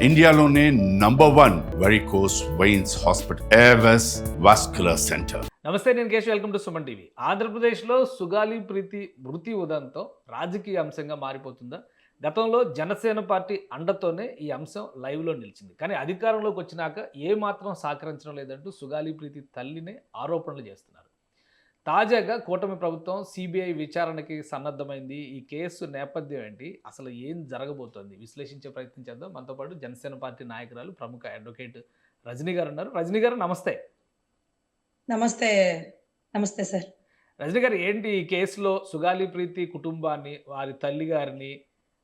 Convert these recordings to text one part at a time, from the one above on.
ఇండియాలోనే #1 varicose veins hospital Avis vascular centre. నమస్తే, నేను Keshav. Welcome to Suman TV. ఆంధ్రప్రదేశ్లో సుగాలి ప్రీతి మృతి ఉదంతో రాజకీయ అంశంగా మారిపోతుందా? గతంలో జనసేన పార్టీ అండతోనే ఈ అంశం లైవ్లో నిలిచింది. కానీ అధికారంలోకి వచ్చినాక ఏమాత్రం సహకరించడం లేదంటూ సుగాలి ప్రీతి తల్లినే ఆరోపణలు చేస్తున్నారు. తాజాగా కూటమి ప్రభుత్వం సిబిఐ విచారణకి సన్నద్ధమైంది. ఈ కేసు నేపథ్యం ఏంటి, అసలు ఏం జరగబోతోంది విశ్లేషించే ప్రయత్నం చేద్దాం. మనతో పాటు జనసేన పార్టీ నాయకురాలు, ప్రముఖ అడ్వకేట్ రజనీ గారు ఉన్నారు. రజనీ గారు నమస్తే. నమస్తే. నమస్తే సార్. రజనీ గారు, ఏంటి ఈ కేసులో సుగాలి ప్రీతి కుటుంబాన్ని, వారి తల్లి గారిని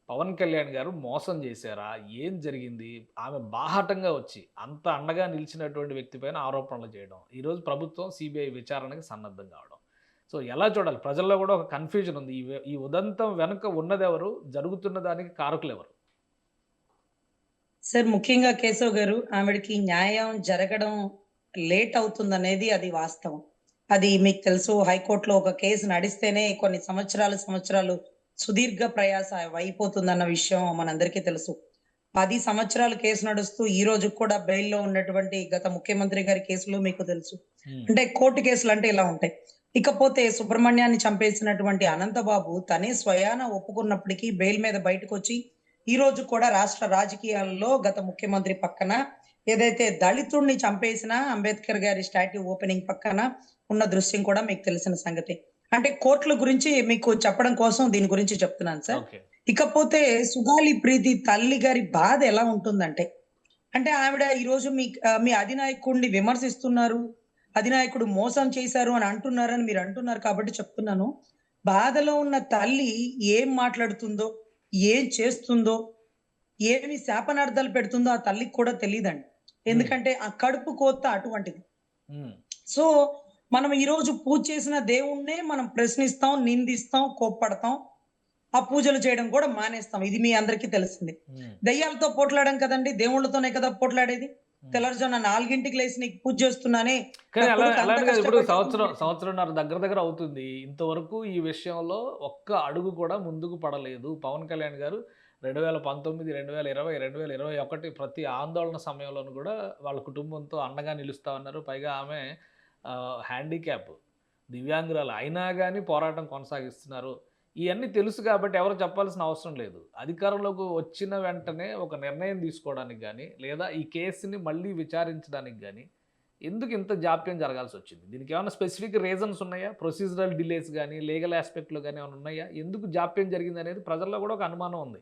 పవన్ కళ్యాణ్ గారు మోసం చేశారా? ఏం జరిగింది? ఆమె బాహాటంగా వచ్చి అంత అండగా నిలిచినటువంటి వ్యక్తి పైన ఆరోపణలు చేయడం, ఈరోజు ప్రభుత్వం సిబిఐ విచారణకి సన్నద్ధం కావడం, సో ఎలా చూడాలి? ప్రజల్లో కూడా ఒక కన్ఫ్యూజన్ ఉంది. ఈ ఉదంతం వెనుక ఉన్నదెవరు, జరుగుతున్న దానికి కారకులు ఎవరు? సార్, ముఖ్యంగా కేశవ్ గారు, ఆవిడకి న్యాయం జరగడం లేట్ అవుతుందనేది అది వాస్తవం. అది మీకు తెలుసు. హైకోర్టులో ఒక కేసు నడిస్తేనే కొన్ని సంవత్సరాలు సుదీర్ఘ ప్రయాస అయిపోతుందన్న విషయం మనందరికీ తెలుసు. 10 సంవత్సరాలు కేసు నడుస్తూ ఈ రోజు కూడా బెయిల్లో ఉన్నటువంటి గత ముఖ్యమంత్రి గారి కేసులు మీకు తెలుసు. అంటే కోర్టు కేసులు అంటే ఇలా ఉంటాయి. ఇకపోతే సుబ్రహ్మణ్యాన్ని చంపేసినటువంటి అనంతబాబు తనే స్వయాన ఒప్పుకున్నప్పటికీ బెయిల్ మీద బయటకు వచ్చి ఈ రోజు కూడా రాష్ట్ర రాజకీయాల్లో గత ముఖ్యమంత్రి పక్కన, ఏదైతే దళితుడిని చంపేసిన అంబేద్కర్ గారి స్టాట్యూ ఓపెనింగ్ పక్కన ఉన్న దృశ్యం కూడా మీకు తెలిసిన సంగతి. అంటే కోర్టుల గురించి మీకు చెప్పడం కోసం దీని గురించి చెప్తున్నాను సార్. ఇకపోతే సుగాలి ప్రీతి తల్లి గారి బాధ ఎలా ఉంటుందంటే, అంటే ఆవిడ ఈ రోజు మీ అధినాయకుడిని విమర్శిస్తున్నారు, అధినాయకుడు మోసం చేశారు అని అంటున్నారని మీరు అంటున్నారు కాబట్టి చెప్తున్నాను. బాధలో ఉన్న తల్లి ఏం మాట్లాడుతుందో, ఏం చేస్తుందో, ఏమి శాపనార్థాలు పెడుతుందో ఆ తల్లికి కూడా తెలియదండి. ఎందుకంటే ఆ కడుపు కోత అటువంటిది. సో మనం ఈ రోజు పూజ చేసిన దేవుణ్ణే మనం ప్రశ్నిస్తాం, నిందిస్తాం, కోప్పడతాం, ఆ పూజలు చేయడం కూడా మానేస్తాం. ఇది మీ అందరికీ తెలిసింది. దయ్యాలతో పోట్లాడడం కదండి, దేవుళ్ళతోనే కదా పోట్లాడేది. తెల్లవారుజామున 4ంటికి లేచి నీకు పూజ చేస్తున్నానే. ఇప్పుడు సంవత్సరంన్నర దగ్గర అవుతుంది. ఇంతవరకు ఈ విషయంలో ఒక్క అడుగు కూడా ముందుకు పడలేదు. పవన్ కళ్యాణ్ గారు 2019, 2020, 2021 ప్రతి ఆందోళన సమయంలోనూ కూడా వాళ్ళ కుటుంబంతో అండగా నిలుస్తా ఉన్నారు. పైగా ఆమె హ్యాండిక్యాప్, దివ్యాంగురాలు అయినా కానీ పోరాటం కొనసాగిస్తున్నారు. ఇవన్నీ తెలుసు కాబట్టి ఎవరు చెప్పాల్సిన అవసరం లేదు. అధికారంలోకి వచ్చిన వెంటనే ఒక నిర్ణయం తీసుకోవడానికి కానీ, లేదా ఈ కేసుని మళ్ళీ విచారించడానికి కానీ ఎందుకు ఇంత జాప్యం జరగాల్సి వచ్చింది? దీనికి ఏమైనా స్పెసిఫిక్ రీజన్స్ ఉన్నాయా? ప్రొసీజరల్ డిలేస్ కానీ, లీగల్ ఆస్పెక్ట్లో కానీ ఏమైనా ఉన్నాయా? ఎందుకు జాప్యం జరిగింది అనేది ప్రజల్లో కూడా ఒక అనుమానం ఉంది.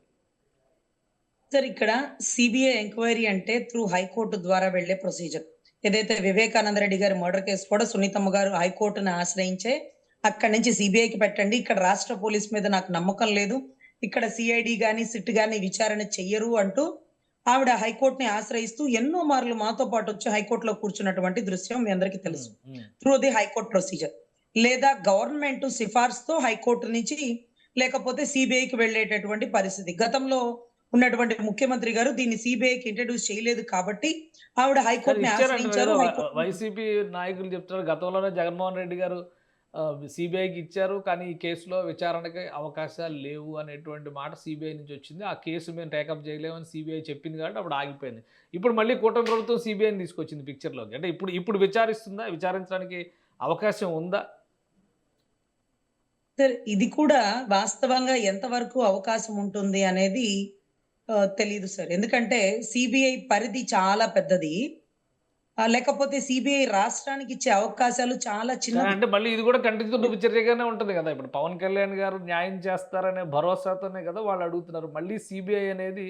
సార్, ఇక్కడ సిబిఐ ఎంక్వైరీ అంటే త్రూ హైకోర్టు ద్వారా వెళ్లే ప్రొసీజర్. ఏదైతే వివేకానంద రెడ్డి గారి మర్డర్ కేసు కూడా సునీతమ్మ గారు హైకోర్టును ఆశ్రయించే అక్కడి నుంచి సిబిఐకి పెట్టండి, ఇక్కడ రాష్ట్ర పోలీస్ మీద నాకు నమ్మకం లేదు, ఇక్కడ సిఐడి గాని సిట్ గాని విచారణ చెయ్యరు అంటూ ఆవిడ హైకోర్టుని ఆశ్రయిస్తూ ఎన్నో మార్లు మాతో పాటు వచ్చి హైకోర్టులో కూర్చున్నటువంటి దృశ్యం మీ అందరికీ తెలుసు. త్రూ ది హైకోర్టు ప్రొసీజర్, లేదా గవర్నమెంట్ సిఫార్సుతో హైకోర్టు నుంచి లేకపోతే సిబిఐకి వెళ్ళేటటువంటి పరిస్థితి. గతంలో ఉన్నటువంటి ముఖ్యమంత్రి గారు దీన్ని సిబిఐకి ఇంట్రడ్యూస్ చేయలేదు కాబట్టి ఆవిడ హైకోర్టుని ఆశ్రయించారు. వైసీపీ నాయకులు చెప్తారు, గతంలోనే జగన్మోహన్ రెడ్డి గారు సిబిఐకి ఇచ్చారు, కానీ ఈ కేసులో విచారణకి అవకాశాలు లేవు అనేటువంటి మాట సిబిఐ నుంచి వచ్చింది. ఆ కేసు మేము టేకప్ చేయలేమని సిబిఐ చెప్పింది కాబట్టి అప్పుడు ఆగిపోయింది. ఇప్పుడు మళ్ళీ కూటమి ప్రభుత్వం సిబిఐని తీసుకొచ్చింది పిక్చర్లోకి. అంటే ఇప్పుడు విచారిస్తుందా? విచారించడానికి అవకాశం ఉందా? సార్, ఇది కూడా వాస్తవంగా ఎంతవరకు అవకాశం ఉంటుంది అనేది తెలియదు సార్. ఎందుకంటే సిబిఐ పరిధి చాలా పెద్దది, లేకపోతే సిబిఐ రాష్ట్రానికి ఇచ్చే అవకాశాలు చాలా చిన్న. అంటే మళ్ళీ ఇది కూడా కంటిన్యూ చర్యగానే ఉంటుంది కదా. ఇప్పుడు పవన్ కళ్యాణ్ గారు న్యాయం చేస్తారనే భరోసాతోనే కదా వాళ్ళు అడుగుతున్నారు. మళ్ళీ సిబిఐ అనేది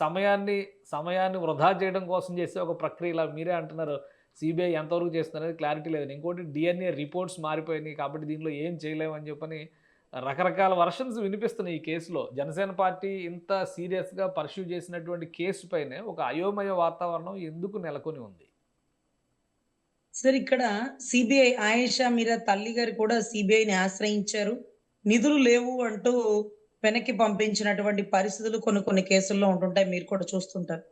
సమయాన్ని వృధా చేయడం కోసం చేసే ఒక ప్రక్రియలా మీరే అంటున్నారు. సిబిఐ ఎంతవరకు చేస్తుంది అనేది క్లారిటీ లేదు. ఇంకోటి డిఎన్ఏ రిపోర్ట్స్ మారిపోయినాయి కాబట్టి దీనిలో ఏం చేయలేమని చెప్పని రకరకాల వర్షన్స్ వినిపిస్తున్నాయి ఈ కేసులో. జనసేన పార్టీ ఇంత సీరియస్గా పర్స్యూ చేసినటువంటి కేసు పైనే ఒక అయోమయ వాతావరణం ఎందుకు నెలకొని ఉంది? సార్, ఇక్కడ సిబిఐ ఆయేషా మీరా తల్లి గారు కూడా సిబిఐని ఆశ్రయించారు. నిధులు లేవు అంటూ వెనక్కి పంపించినటువంటి పరిస్థితులు కొన్ని కేసుల్లో ఉంటుంటాయి, మీరు కూడా చూస్తుంటారు.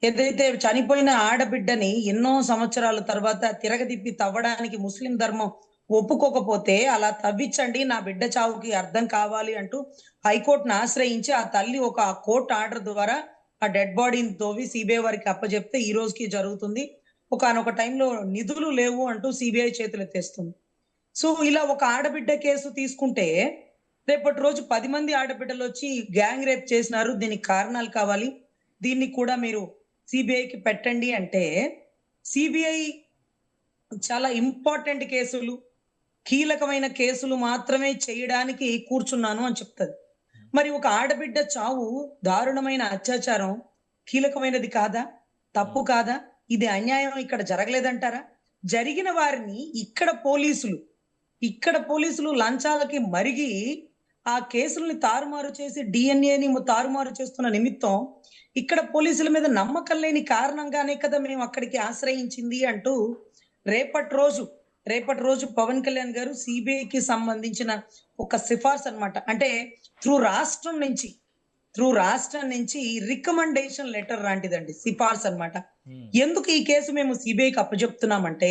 ఏదైతే చనిపోయిన ఆడబిడ్డని ఎన్నో సంవత్సరాల తర్వాత తిరగదిప్పి తవ్వడానికి ముస్లిం ధర్మం ఒప్పుకోకపోతే అలా తవ్వించండి, నా బిడ్డ చావుకి అర్థం కావాలి అంటూ హైకోర్టును ఆశ్రయించి ఆ తల్లి ఒక కోర్టు ఆర్డర్ ద్వారా ఆ డెడ్ బాడీని తోవి సిబిఐ వారికి అప్పజెప్తే ఈ రోజుకి జరుగుతుంది. ఒకానొక టైంలో నిధులు లేవు అంటూ సిబిఐ చేతులెత్తేస్తుంది. సో ఇలా ఒక ఆడబిడ్డ కేసు తీసుకుంటే రేపటి రోజు 10 మంది ఆడబిడ్డలొచ్చి గ్యాంగ్ రేప్ చేసినారు. దీనికి కారణాలు కావాలి. దీన్ని కూడా మీరు సిబిఐకి పెట్టండి అంటే సిబిఐ చాలా ఇంపార్టెంట్ కేసులు, కీలకమైన కేసులు మాత్రమే చేయడానికి కూర్చున్నాను అని చెప్తది. మరి ఒక ఆడబిడ్డ చావు దారుణమైన అత్యాచారం కీలకమైనది కాదా? తప్పు కాదా? ఇది అన్యాయం ఇక్కడ జరగలేదంటారా? జరిగిన వారిని ఇక్కడ పోలీసులు లంచాలకి మరిగి ఆ కేసుల్ని తారుమారు చేసి డిఎన్ఏని తారుమారు చేస్తున్న నిమిత్తం ఇక్కడ పోలీసుల మీద నమ్మకం లేని కారణంగానే కదా మేము అక్కడికి ఆశ్రయించింది అంటూ రేపటి రోజు పవన్ కళ్యాణ్ గారు సిబిఐకి సంబంధించిన ఒక సిఫార్సు అన్నమాట. అంటే త్రూ రాష్ట్రం నుంచి రికమెండేషన్ లెటర్ లాంటిదండి, సిఫార్సు అన్నమాట. ఎందుకు ఈ కేసు మేము సిబిఐకి అప్పచెప్తున్నామంటే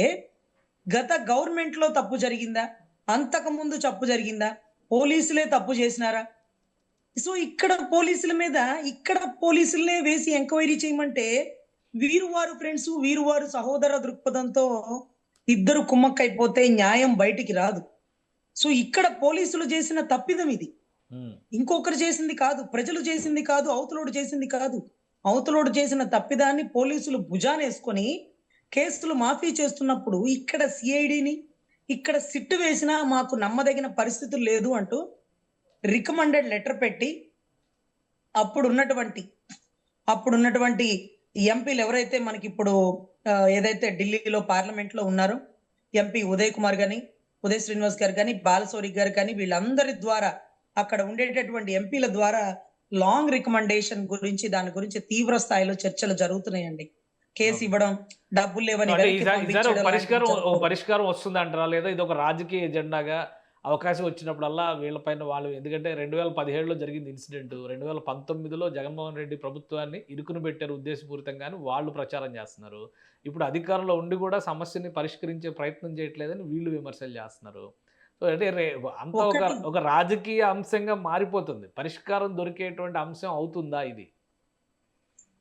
గత గవర్నమెంట్ లో తప్పు జరిగిందా, అంతకు ముందు తప్పు జరిగిందా, పోలీసులే తప్పు చేసినారా? సో ఇక్కడ పోలీసులనే వేసి ఎంక్వైరీ చేయమంటే వీరు వారు ఫ్రెండ్స్, వీరు వారు సహోదర దృక్పథంతో ఇద్దరు కుమ్మక్కైపోతే న్యాయం బయటికి రాదు. సో ఇక్కడ పోలీసులు చేసిన తప్పిదం ఇది. ఇంకొకరు చేసింది కాదు, ప్రజలు చేసింది కాదు, అవతలోడు చేసింది కాదు. అవతలోడు చేసిన తప్పిదాన్ని పోలీసులు భుజానేసుకొని కేసులు మాఫీ చేస్తున్నప్పుడు ఇక్కడ సిఐడిని ఇక్కడ సిట్టు వేసినా మాకు నమ్మదగిన పరిస్థితులు లేదు అంటూ రికమెండెడ్ లెటర్ పెట్టి అప్పుడున్నటువంటి ఎంపీలు ఎవరైతే మనకి ఇప్పుడు ఏదైతే ఢిల్లీలో పార్లమెంట్ లో ఉన్నారో ఎంపీ ఉదయ్ కుమార్ గాని, ఉదయ్ శ్రీనివాస్ గారు కానీ, బాలశౌరి గారు కానీ, వీళ్ళందరి ద్వారా అక్కడ ఉండేటటువంటి ఎంపీల ద్వారా లాంగ్ రికమెండేషన్ గురించి దాని గురించి తీవ్ర స్థాయిలో చర్చలు జరుగుతున్నాయండి. కేసు ఇవ్వడం, డబ్బులు లేవని పరిష్కారం వస్తుంది అంటారా, లేదా ఇది ఒక రాజకీయ ఎజెండాగా అవకాశం వచ్చినప్పుడల్లా వీళ్ళపైన వాళ్ళు, ఎందుకంటే 2017లో జరిగింది ఇన్సిడెంట్, 2019లో జగన్మోహన్ రెడ్డి ప్రభుత్వాన్ని ఇరుకును పెట్టారు ఉద్దేశపూరితంగాని వాళ్ళు ప్రచారం చేస్తున్నారు. ఇప్పుడు అధికారంలో ఉండి కూడా సమస్యని పరిష్కరించే ప్రయత్నం చేయట్లేదని వీళ్ళు విమర్శలు చేస్తున్నారు. సో అంటే అంతా ఒక రాజకీయ అంశంగా మారిపోతుంది. పరిష్కారం దొరికేటువంటి అంశం అవుతుందా ఇది?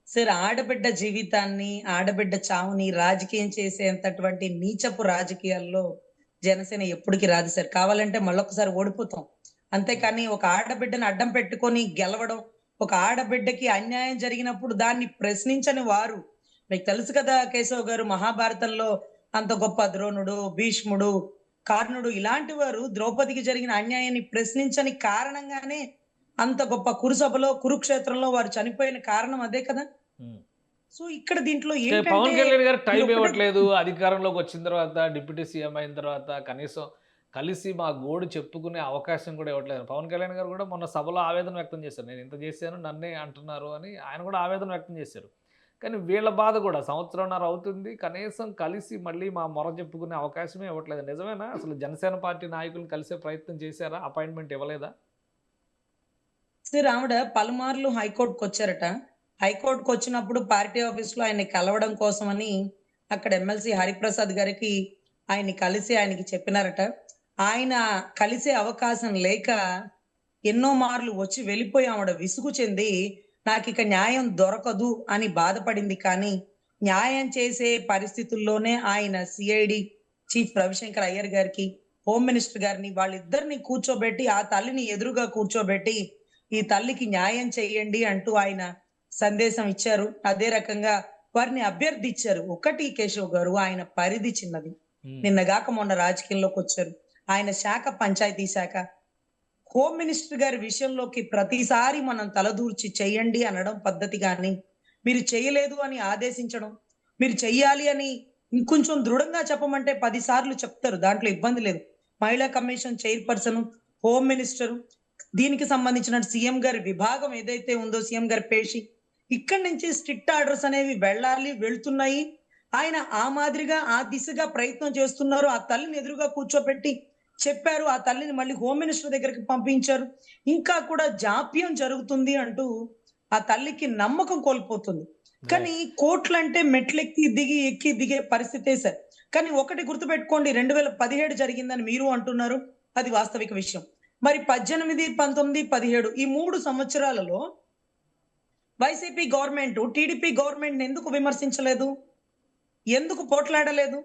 సార్, ఆడబిడ్డ జీవితాన్ని, ఆడబిడ్డ చావుని రాజకీయం చేసేంతటువంటి నీచపు రాజకీయాల్లో జనసేన ఎప్పటికీ రాదు సార్. కావాలంటే మళ్ళొకసారి ఓడిపోతాం. అంతేకాని ఒక ఆడబిడ్డని అడ్డం పెట్టుకొని గెలవడం, ఒక ఆడబిడ్డకి అన్యాయం జరిగినప్పుడు దాన్ని ప్రశ్నించని వారు, మీకు తెలుసు కదా కేశవ్ గారు, మహాభారతంలో అంత గొప్ప ద్రోణుడు, భీష్ముడు, కర్ణుడు ఇలాంటి వారు ద్రౌపదికి జరిగిన అన్యాయాన్ని ప్రశ్నించని కారణంగానే అంత గొప్ప కురుసభలో, కురుక్షేత్రంలో వారు చనిపోయిన కారణం అదే కదా. సో ఇక్కడ దీంట్లో పవన్ కళ్యాణ్ గారు టైం ఇవ్వట్లేదు. అధికారంలోకి వచ్చిన తర్వాత, డిప్యూటీ సీఎం అయిన తర్వాత కనీసం కలిసి మా గోడు చెప్పుకునే అవకాశం కూడా ఇవ్వట్లేదు. పవన్ కళ్యాణ్ గారు కూడా మొన్న సభలో ఆవేదన వ్యక్తం చేశారు. నేను ఇంత చేశాను, నన్నే అంటున్నారు అని ఆయన కూడా ఆవేదన వ్యక్తం చేశారు. కానీ వీళ్ళ బాధ కూడా సంవత్సరంన్నర అవుతుంది, కనీసం కలిసి మళ్ళీ మా మొర చెప్పుకునే అవకాశమే ఇవ్వట్లేదు. నిజమేనా? అసలు జనసేన పార్టీ నాయకులను కలిసే ప్రయత్నం చేశారా? అపాయింట్మెంట్ ఇవ్వలేదా? సార్, ఆవిడ పలుమార్లు హైకోర్టుకు వచ్చారట. హైకోర్టుకు వచ్చినప్పుడు పార్టీ ఆఫీస్ లో ఆయన్ని కలవడం కోసమని అక్కడ ఎమ్మెల్సీ హరిప్రసాద్ గారికి ఆయనకి చెప్పినారట. ఆయన కలిసే అవకాశం లేక ఎన్నో మార్లు వచ్చి వెళ్ళిపోయి ఆవిడ విసుగు చెంది నాకు ఇక న్యాయం దొరకదు అని బాధపడింది. కానీ న్యాయం చేసే పరిస్థితుల్లోనే ఆయన సిఐడి చీఫ్ రవిశంకర్ అయ్యర్ గారికి, హోమ్ మినిస్టర్ గారిని, వాళ్ళిద్దరిని కూర్చోబెట్టి, ఆ తల్లిని ఎదురుగా కూర్చోబెట్టి ఈ తల్లికి న్యాయం చేయండి అంటూ ఆయన సందేశం ఇచ్చారు. అదే రకంగా వారిని అభ్యర్థించారు. ఒకటి కేశవ్ గారు, ఆయన పరిధి చిన్నది. నిన్నగాక మొన్న రాజకీయంలోకి వచ్చారు. ఆయన శాఖ పంచాయతీ శాఖ. హోమ్ మినిస్టర్ గారి విషయంలోకి ప్రతిసారి మనం తలదూర్చి చెయ్యండి అనడం పద్ధతి, కానీ మీరు చేయలేదు అని ఆదేశించడం, మీరు చెయ్యాలి అని ఇంకొంచెం దృఢంగా చెప్పమంటే 10 సార్లు చెప్తారు, దాంట్లో ఇబ్బంది లేదు. మహిళా కమిషన్ చైర్పర్సన్, హోమ్ మినిస్టరు, దీనికి సంబంధించిన సీఎం గారి విభాగం ఏదైతే ఉందో, సీఎం గారి పేషి, ఇక్కడి నుంచి స్ట్రిక్ట్ ఆర్డర్స్ అనేవి వెళ్తున్నాయి. ఆయన ఆ మాదిరిగా ఆ దిశగా ప్రయత్నం చేస్తున్నారు. ఆ తల్లిని ఎదురుగా కూర్చోబెట్టి చెప్పారు. ఆ తల్లిని మళ్ళీ హోమ్ మినిస్టర్ దగ్గరికి పంపించారు. ఇంకా కూడా జాప్యం జరుగుతుంది అంటూ ఆ తల్లికి నమ్మకం కోల్పోతుంది. కానీ కోర్టులు అంటే మెట్లెక్కి ఎక్కి దిగే పరిస్థితే సార్. కానీ ఒకటి గుర్తుపెట్టుకోండి, 2017 జరిగిందని మీరు అంటున్నారు, అది వాస్తవిక విషయం. మరి 18, 19, 17 ఈ 3 సంవత్సరాలలో వైసీపీ గవర్నమెంట్ టీడీపీ గవర్నమెంట్ ఎందుకు విమర్శించలేదు? ఎందుకు పోట్లాడలేదు?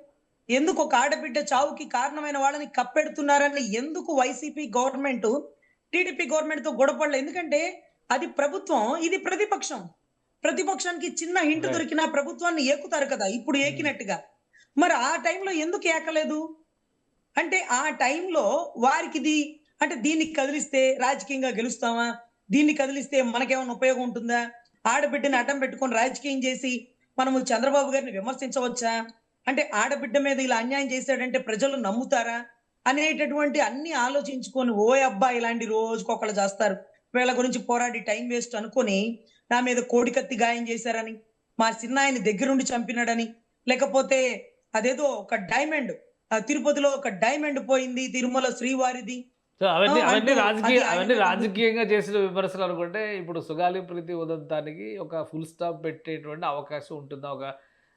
ఎందుకు ఒక ఆడబిడ్డ చావుకి కారణమైన వాళ్ళని కప్పెడుతున్నారని ఎందుకు వైసీపీ గవర్నమెంట్ టీడీపీ గవర్నమెంట్ తో గొడవపడలేదు? ఎందుకంటే అది ప్రభుత్వం, ఇది ప్రతిపక్షం. ప్రతిపక్షానికి చిన్న హింట్ Right. దొరికినా ప్రభుత్వాన్ని ఏకుతారు కదా, ఇప్పుడు ఏకినట్టుగా. మరి ఆ టైంలో ఎందుకు ఏకలేదు? అంటే ఆ టైంలో వారికి అంటే దీన్ని కదిలిస్తే రాజకీయంగా గెలుస్తామా? దీన్ని కదిలిస్తే మనకేమైనా ఉపయోగం ఉంటుందా? ఆడబిడ్డని అడ్డం పెట్టుకొని రాజకీయం చేసి మనము చంద్రబాబు గారిని విమర్శించవచ్చా? అంటే ఆడబిడ్డ మీద ఇలా అన్యాయం చేశాడంటే ప్రజలు నమ్ముతారా? అనేటటువంటి అన్ని ఆలోచించుకొని అబ్బా ఇలాంటి రోజుకొకళ్ళు చేస్తారు, వీళ్ళ గురించి పోరాడి టైం వేస్ట్ అనుకొని నా మీద కోడికత్తి గాయం చేశారని, మా చిన్నాయని దగ్గరుండి చంపినాడని, లేకపోతే అదేదో ఒక డైమండ్ తిరుపతిలో ఒక డైమండ్ పోయింది, తిరుమల శ్రీవారిది సో అవన్నీ అంటూ రాజకీయ అది అవన్నీ ఆయన రాజకీయంగా చేసిన విమర్శలు అనుకుంటే ఇప్పుడు సుగాలి ప్రీతి ఉదంతానికి ఒక ఫుల్ స్టాప్ పెట్టేటువంటి అవకాశం ఉంటుందా? ఒక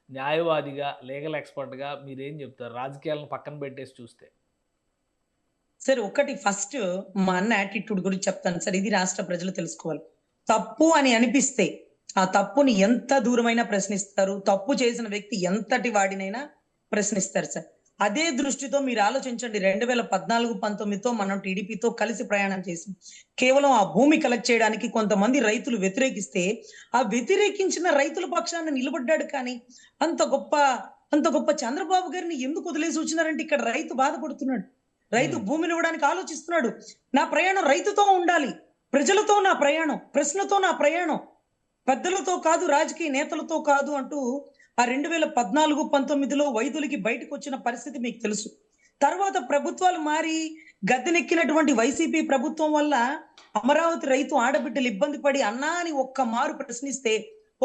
న్యాయవాదిగా, లీగల్ ఎక్స్పర్ట్గా మీరేం చెప్తారు రాజకీయాలను పక్కన పెట్టేసి చూస్తే? సరే, ఒకటి ఫస్ట్ మా అన్న యాటిట్యూడ్ గురించి చెప్తాను సార్. ఇది రాష్ట్ర ప్రజలు తెలుసుకోవాలి. తప్పు అని అనిపిస్తే ఆ తప్పుని ఎంత దూరమైనా ప్రశ్నిస్తారు, తప్పు చేసిన వ్యక్తి ఎంతటి వాడినైనా ప్రశ్నిస్తారు సార్. అదే దృష్టితో మీరు ఆలోచించండి. 2014-19తో మనం టీడీపీతో కలిసి ప్రయాణం చేసి కేవలం ఆ భూమి కలెక్ట్ చేయడానికి కొంతమంది రైతులు వ్యతిరేకిస్తే ఆ వ్యతిరేకించిన రైతుల పక్షాన నిలబడ్డాడు. కానీ అంత గొప్ప చంద్రబాబు గారిని ఎందుకు వదిలేసి వచ్చినారంటే ఇక్కడ రైతు బాధపడుతున్నాడు, రైతు భూమిని ఇవ్వడానికి ఆలోచిస్తున్నాడు. నా ప్రయాణం రైతుతో ఉండాలి, ప్రజలతో నా ప్రయాణం, ప్రశ్నతో నా ప్రయాణం, పెద్దలతో కాదు, రాజకీయ నేతలతో కాదు అంటూ ఆ 2014-19లో వైద్యులకి బయటకు వచ్చిన పరిస్థితి మీకు తెలుసు. తర్వాత ప్రభుత్వాలు మారి గద్దెనెక్కినటువంటి వైసీపీ ప్రభుత్వం వల్ల అమరావతి రైతు ఆడబిడ్డలు ఇబ్బంది పడి అన్నా అని ఒక్క మారు ప్రశ్నిస్తే,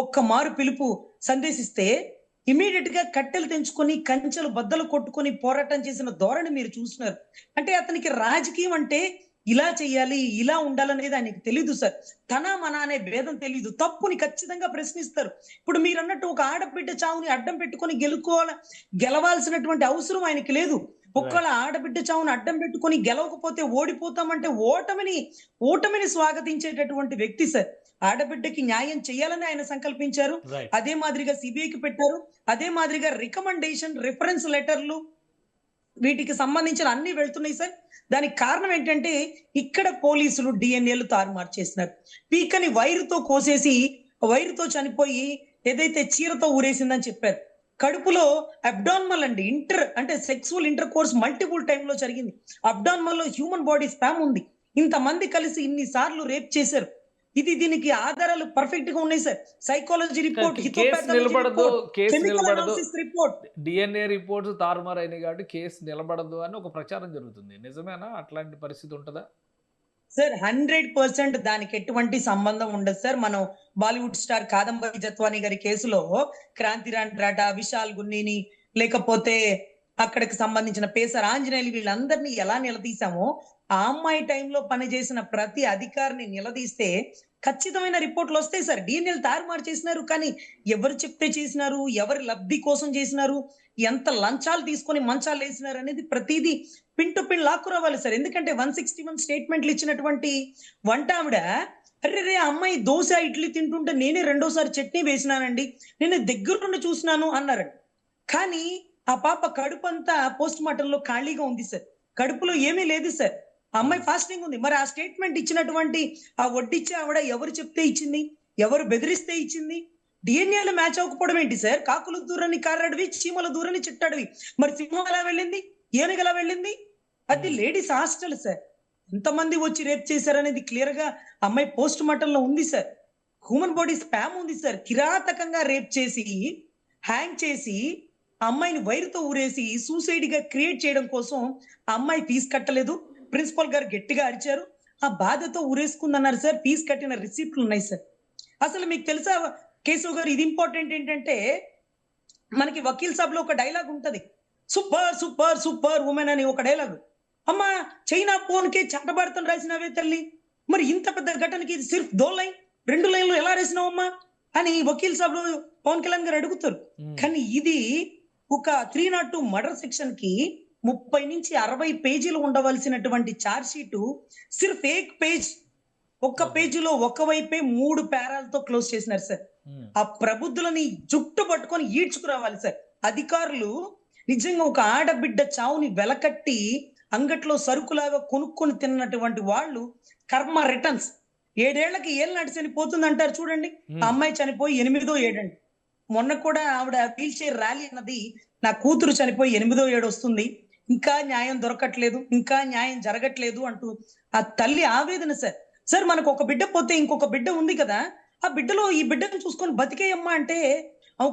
ఒక్క మారు పిలుపు సందేశిస్తే ఇమీడియట్ గా కట్టెలు తెంచుకొని కంచెలు బద్దలు కొట్టుకొని పోరాటం చేసిన ధోరణి మీరు చూస్తున్నారు. అంటే అతనికి రాజకీయం అంటే ఇలా చెయ్యాలి, ఇలా ఉండాలనేది ఆయనకి తెలీదు సార్. తన మన అనే భేదం తెలీదు. తప్పుని ఖచ్చితంగా ప్రశ్నిస్తారు. ఇప్పుడు మీరు అన్నట్టు ఒక ఆడబిడ్డ చావుని అడ్డం పెట్టుకొని గెలవాల్సినటువంటి అవసరం ఆయనకి లేదు. ఒక్కళ్ళ ఆడబిడ్డ చావుని అడ్డం పెట్టుకొని గెలవకపోతే ఓడిపోతామంటే ఓటమిని స్వాగతించేటటువంటి వ్యక్తి సార్. ఆడబిడ్డకి న్యాయం చేయాలని ఆయన సంకల్పించారు. రైట్. అదే మాదిరిగా సిబిఐకి పెట్టారు. అదే మాదిరిగా రికమెండేషన్, రిఫరెన్స్ లెటర్లు వీటికి సంబంధించిన అన్ని వెళ్తున్నాయి సార్. దానికి కారణం ఏంటంటే ఇక్కడ పోలీసులు డిఎన్ఏలు తారుమారు చేసినారు. పీకని వైరుతో కోసేసి వైరుతో చనిపోయి ఏదైతే చీరతో ఊరేసిందని చెప్పారు. కడుపులో అబ్డార్మల్ అండి, అంటే సెక్సువల్ ఇంటర్ కోర్స్ మల్టిపుల్ టైంలో జరిగింది. అబ్డార్మల్ లో హ్యూమన్ బాడీ స్పామ్ ఉంది. ఇంతమంది కలిసి ఇన్ని సార్లు రేప్ చేశారు. దీనికి ఆధారాలు పర్ఫెక్ట్ గా ఉన్నాయి సార్. సైకాలజీ రిపోర్ట్, కేసు నిలబడదు, డిఎన్ఏ రిపోర్ట్స్ తారుమారైనాయి కాబట్టి కేసు నిలబడదు అని ఒక ప్రచారం జరుగుతుంది. నిజమేనా? అట్లాంటి పరిస్థితి ఉంటుందా సార్? 100% దానికి ఎటువంటి సంబంధం ఉండదు సార్. మనం బాలీవుడ్ స్టార్ కాదంబరి జత్వానీ గారి కేసులో క్రాంతిరాణ్ రాటా, విశాల్ గున్నీని, లేకపోతే అక్కడికి సంబంధించిన పేసర్ ఆంజనేయులు వీళ్ళందరినీ ఎలా నిలదీశామో ఆ అమ్మాయి టైంలో పనిచేసిన ప్రతి అధికారిని నిలదీస్తే ఖచ్చితమైన రిపోర్ట్లు వస్తాయి సార్. డిఎన్ఏలు తారుమారు చేసినారు, కానీ ఎవరు చెప్తే చేసినారు, ఎవరి లబ్ధి కోసం చేసినారు, ఎంత లంచాలు తీసుకొని మంచాలు వేసినారు అనేది ప్రతిదీ పిన్ టు పిన్ లాక్కురావాలి సార్. ఎందుకంటే 161 స్టేట్మెంట్లు ఇచ్చినటువంటి వంటావిడ అరే అమ్మాయి దోశ ఇడ్లీ తింటుంటే నేనే రెండోసారి చట్నీ వేసినానండి, నేను దగ్గరుండి చూసినాను అన్నారు. కానీ ఆ పాప కడుపు అంతా పోస్ట్ మార్టంలో ఖాళీగా ఉంది సార్. కడుపులో ఏమీ లేదు సార్. ఆ అమ్మాయి ఫాస్టింగ్ ఉంది. మరి ఆ స్టేట్మెంట్ ఇచ్చినటువంటి ఆ వడ్డిచ్చే ఆవిడ ఎవరు చెప్తే ఇచ్చింది, ఎవరు బెదిరిస్తే ఇచ్చింది? డిఎన్ఏలు మ్యాచ్ అవ్వకపోవడం ఏంటి సార్? కాకులు దూరని కారడవి, చీమల దూరని చిట్టడవి. మరి సింహం ఎలా వెళ్ళింది, ఏనుగు ఎలా వెళ్ళింది? అది లేడీస్ హాస్టల్ సార్. ఎంతమంది వచ్చి రేప్ చేశారనేది క్లియర్ గా అమ్మాయి పోస్ట్ మార్టం లో ఉంది సార్. హ్యూమన్ బాడీ స్పామ్ ఉంది సార్. కిరాతకంగా రేప్ చేసి హ్యాంగ్ చేసి ఆ అమ్మాయిని వైరుతో ఊరేసి సూసైడ్ గా క్రియేట్ చేయడం కోసం ఆ అమ్మాయి ఫీజు కట్టలేదు. ప్రిన్సిపల్ గారు గట్టిగా అరిచారు, ఆ బాధతో ఊరేసుకుందన్నారు సార్. ఫీజు కట్టిన రిసిప్ట్లు ఉన్నాయి సార్. అసలు మీకు తెలుసా కేశవ్ గారు, ఇది ఇంపార్టెంట్ ఏంటంటే మనకి వకీల్ సాబ్ లో ఒక డైలాగ్ ఉంటది, సూపర్ సూపర్ సూపర్ ఉమెన్ అని ఒక డైలాగ్. అమ్మా చైనా ఫోన్ కి చట్టబడతాను రాసినవే తల్లి, మరి ఇంత పెద్ద ఘటనకి ఇది సిర్ఫ్ 2 లైన్ 2 లైన్లు ఎలా రాసినావమ్మా అని వకీల్ సాబ్ లో పవన్ కళ్యాణ్ గారు అడుగుతారు. కానీ ఇది ఒక 302 మర్డర్ సెక్షన్ కి 30 నుంచి 60 పేజీలు ఉండవలసినటువంటి ఛార్జ్ షీట్ సిర్ఫ్ 1 పేజ్ ఒక్క పేజీలో ఒకవైపే 3 పేరాలతో క్లోజ్ చేసినారు సార్. ఉమ్. ఆ ప్రబుద్ధులని జుట్టు పట్టుకొని ఈడ్చుకురావాలి సార్. అధికారులు నిజంగా ఒక ఆడబిడ్డ చావుని వెలకట్టి అంగట్లో సరుకులాగా కొనుక్కొని తిన్నటువంటి వాళ్ళు కర్మ రిటర్న్స్ 7 ఏళ్లకి ఏళ్ళనాటి చనిపోతుంది అంటారు చూడండి. ఆ అమ్మాయి చనిపోయి 8వ ఏడండి. మొన్న కూడా ఆవిడ వీల్ చైర్ ర్యాలీ అన్నది నా కూతురు చనిపోయి 8వ ఏడు వస్తుంది, ఇంకా న్యాయం దొరకట్లేదు, ఇంకా న్యాయం జరగట్లేదు అంటూ ఆ తల్లి ఆవేదన సార్. సార్ మనకు ఒక బిడ్డ పోతే ఇంకొక బిడ్డ ఉంది కదా, ఆ బిడ్డలో ఈ బిడ్డను చూసుకొని బతికేయమ్మా అంటే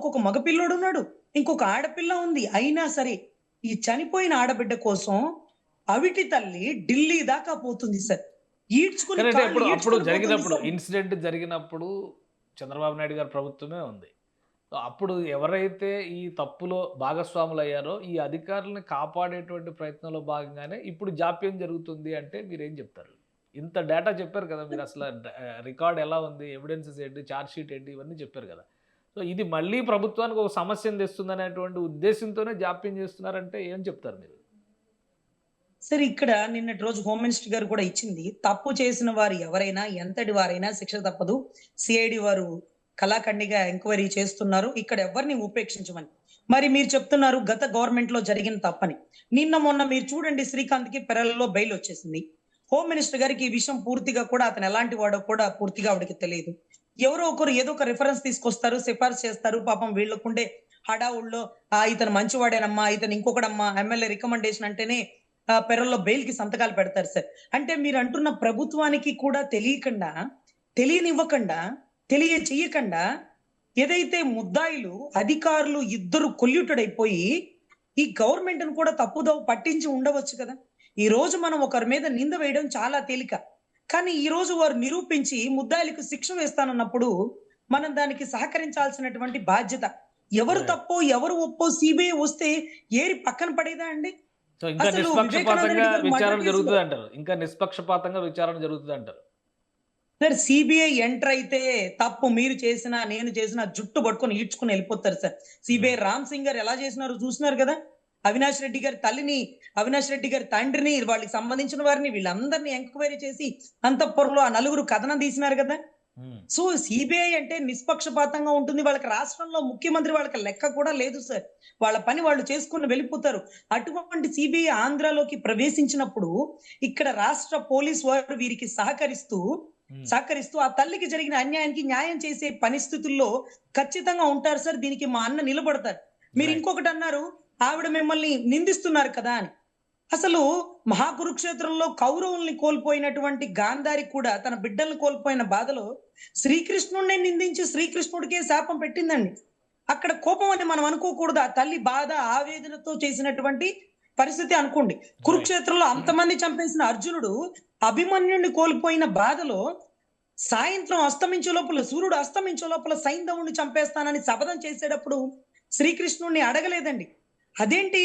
ఒక మగపిల్లోడు ఉన్నాడు, ఇంకొక ఆడపిల్ల ఉంది. అయినా సరే ఈ చనిపోయిన ఆడబిడ్డ కోసం అవిటి తల్లి ఢిల్లీ దాకా పోతుంది సార్. ఈడ్చుకుని కరెక్ట్. కాళ్ళు అప్పుడు ఈడ్చుకుని జరిగినప్పుడు పోతుంది సార్. ఇన్సిడెంట్ జరిగినప్పుడు చంద్రబాబు నాయుడు గారి ప్రభుత్వమే ఉంది. సో అప్పుడు ఎవరైతే ఈ తప్పులో భాగస్వాములు అయ్యారో ఈ అధికారులను కాపాడేటువంటి ప్రయత్నంలో భాగంగానే ఇప్పుడు జాప్యం జరుగుతుంది అంటే మీరేం చెప్తారు? ఇంత డేటా చెప్పారు కదా మీరు, అసలు రికార్డ్ ఎలా ఉంది, ఎవిడెన్సెస్ ఏంటి, ఛార్జ్ షీట్ ఏంటి, ఇవన్నీ చెప్పారు కదా. సో ఇది మళ్ళీ ప్రభుత్వానికి ఒక సమస్యను తెస్తుందనేటువంటి ఉద్దేశంతోనే జాప్యం చేస్తున్నారంటే ఏం చెప్తారు మీరు? సరే ఇక్కడ నిన్నటి రోజు హోమ్ మినిస్టర్ గారు కూడా ఇచ్చింది, తప్పు చేసిన వారు ఎవరైనా ఎంతటి వారైనా శిక్ష తప్పదు. సిఐడి వారు కళాఖండిగా ఎంక్వైరీ చేస్తున్నారు, ఇక్కడ ఎవరిని ఉపేక్షించమని. మరి మీరు చెప్తున్నారు గత గవర్నమెంట్ లో జరిగిన తప్పని. నిన్న మొన్న మీరు చూడండి, శ్రీకాంత్ కి పెరల్లో బెయిల్ వచ్చేసింది. హోమ్ మినిస్టర్ గారికి ఈ విషయం పూర్తిగా కూడా అతను ఎలాంటి వాడో కూడా పూర్తిగా ఆవిడకి తెలియదు. ఎవరో ఒకరు ఏదో ఒక రిఫరెన్స్ తీసుకొస్తారు, సిఫార్సు చేస్తారు. పాపం వీళ్ళకుండే హడావుల్లో ఇతను మంచివాడేనమ్మా, ఇతను ఇంకొకడమ్మా, ఎమ్మెల్యే రికమెండేషన్ అంటేనే పెరల్లో బెయిల్ కి సంతకాలు పెడతారు సార్. అంటే మీరు అంటున్న ప్రభుత్వానికి కూడా తెలియకుండా, తెలియనివ్వకుండా, చెయ్యకుండా ఏదైతే ముద్దాయిలు అధికారులు ఇద్దరు కొల్యూటెడ్ అయిపోయి ఈ గవర్నమెంట్ ను కూడా తప్పుదోవ పట్టించి ఉండవచ్చు కదా. ఈ రోజు మనం ఒకరి మీద నింద వేయడం చాలా తేలిక, కానీ ఈ రోజు వారు నిరూపించి ముద్దాయిలకు శిక్ష వేస్తానన్నప్పుడు మనం దానికి సహకరించాల్సినటువంటి బాధ్యత. ఎవరు తప్పో ఎవరు ఒప్పో సిబిఐ వస్తే ఏరి పక్కన పడేదా అండి? సో ఇంకా అసలు నిష్పక్షపాతంగా వివేకానంద రెడ్డి గారు విచారణ మర్డర్ జరుగుతుంది అంటారు, ఇంకా నిష్పక్షపాతంగా విచారణ జరుగుతుంది అంటారు. సార్ సిబిఐ ఎంటర్ అయితే తప్పు మీరు చేసినా నేను చేసినా జుట్టు పట్టుకొని ఈడ్చుకుని వెళ్ళిపోతారు సార్. సిబిఐ రామ్ సింగ్ గారు ఎలా చేసినారో చూసినారు కదా. అవినాష్ రెడ్డి గారి తల్లిని, అవినాష్ రెడ్డి గారి తండ్రిని, వాళ్ళకి సంబంధించిన వారిని వీళ్ళందరినీ ఎంక్వైరీ చేసి అంతఃపురంలో ఆ 4 కథనం తీసినారు కదా. సో సిబిఐ అంటే నిష్పక్షపాతంగా ఉంటుంది. వాళ్ళకి రాష్ట్రంలో ముఖ్యమంత్రి వాళ్ళకి లెక్క కూడా లేదు సార్. వాళ్ళ పని వాళ్ళు చేసుకుని వెళ్ళిపోతారు. అటువంటి సిబిఐ ఆంధ్రాలోకి ప్రవేశించినప్పుడు ఇక్కడ రాష్ట్ర పోలీస్ వారు వీరికి సహకరిస్తూ ఆ తల్లికి జరిగిన అన్యాయానికి న్యాయం చేసే పరిస్థితుల్లో ఖచ్చితంగా ఉంటారు సార్. దీనికి మా అన్న నిలబడతారు. మీరు ఇంకొకటి అన్నారు, ఆవిడ మిమ్మల్ని నిందిస్తున్నారు కదా అని. అసలు మహాకురుక్షేత్రంలో కౌరవుల్ని కోల్పోయినటువంటి గాంధారి కూడా తన బిడ్డల్ని కోల్పోయిన బాధలో శ్రీకృష్ణుడిని నిందించి శ్రీకృష్ణుడికే శాపం పెట్టిందండి. అక్కడ కోపం అని మనం అనుకోకూడదు. ఆ తల్లి బాధ ఆవేదనతో చేసినటువంటి పరిస్థితి అనుకోండి. కురుక్షేత్రంలో అంతమంది చంపేసిన అర్జునుడు అభిమన్యుడిని కోల్పోయిన బాధలో సాయంత్రం అస్తమించే లోపల, సూర్యుడు అస్తమించే లోపల సైంధవుని చంపేస్తానని శపథం చేసేటప్పుడు శ్రీకృష్ణుడిని అడగలేదండి. అదేంటి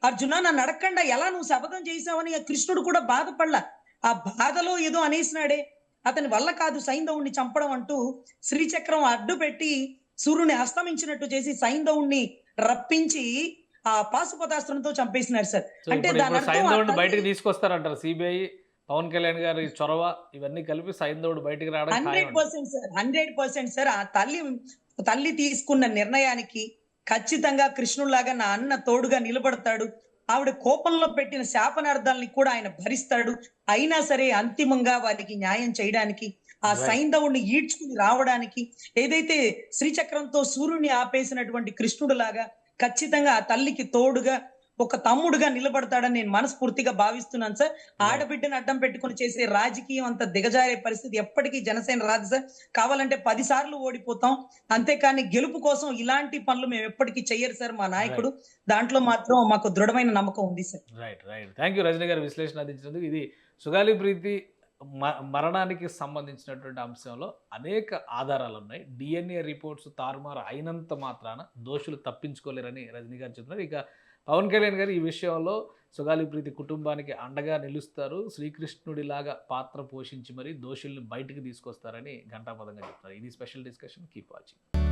అర్జున నన్ను అడగకుండా ఎలా నువ్వు శపథం చేసావని కృష్ణుడు కూడా బాధపడలా. ఆ బాధలో ఏదో అనేసినాడే, అతని వల్ల కాదు సైంధవుణ్ణి చంపడం అంటూ శ్రీచక్రం అడ్డు పెట్టి సూర్యుని అస్తమించినట్టు చేసి సైంధవుణ్ణి రప్పించి ఆ పాశుపతాస్త్రంతో చంపేసినారు సార్. అంటే దాని సైంధవుడిని బయటకు తీసుకొస్తారంటారు సిబిఐ, పవన్ కళ్యాణ్ గారి చొరవ ఇవన్నీ కలిపి సైంధవుడు బయటకు రావడం 100% సార్, 100% సార్. ఆ తల్లి తీసుకున్న నిర్ణయానికి ఖచ్చితంగా కృష్ణుడిలాగా నా అన్న తోడుగా నిలబడతాడు. ఆవిడ కోపంలో పెట్టిన శాపనార్థాలని కూడా ఆయన భరిస్తాడు. అయినా సరే అంతిమంగా వారికి న్యాయం చేయడానికి, ఆ సైంధవుడిని ఈడ్చుకుని రావడానికి, ఏదైతే శ్రీచక్రంతో సూర్యుని ఆపేసినటువంటి కృష్ణుడు లాగా ఖచ్చితంగా ఆ తల్లికి తోడుగా ఒక తమ్ముడుగా నిలబడతాడని నేను మనస్ఫూర్తిగా భావిస్తున్నాను సార్. ఆడబిడ్డను అడ్డం పెట్టుకుని చేసే రాజకీయం అంత దిగజారే పరిస్థితి ఎప్పటికీ జనసేన రాదు సార్. కావాలంటే 10 సార్లు ఓడిపోతాం, అంతేకాని గెలుపు కోసం ఇలాంటి పనులు మేము ఎప్పటికీ చెయ్యరు సార్ మా నాయకుడు. దాంట్లో మాత్రం మాకు దృఢమైన నమ్మకం ఉంది sir. Right. Thank you Rajini garu విశ్లేషణ అందించినందుకు. ఇది సుగాలి ప్రీతి మరణానికి సంబంధించినటువంటి అంశంలో అనేక ఆధారాలు ఉన్నాయి. డిఎన్ఏ రిపోర్ట్స్ తారుమారు అయినంత మాత్రాన దోషులు తప్పించుకోలేరని రజనీ గారు చెప్తున్నారు. ఇక పవన్ కళ్యాణ్ గారు ఈ విషయంలో సుగాలి ప్రీతి కుటుంబానికి అండగా నిలుస్తారు, శ్రీకృష్ణుడిలాగా పాత్ర పోషించి మరి దోషుల్ని బయటికి తీసుకొస్తారని ఘంటాపదంగా చెప్తున్నారు. ఇది స్పెషల్ డిస్కషన్. Keep watching.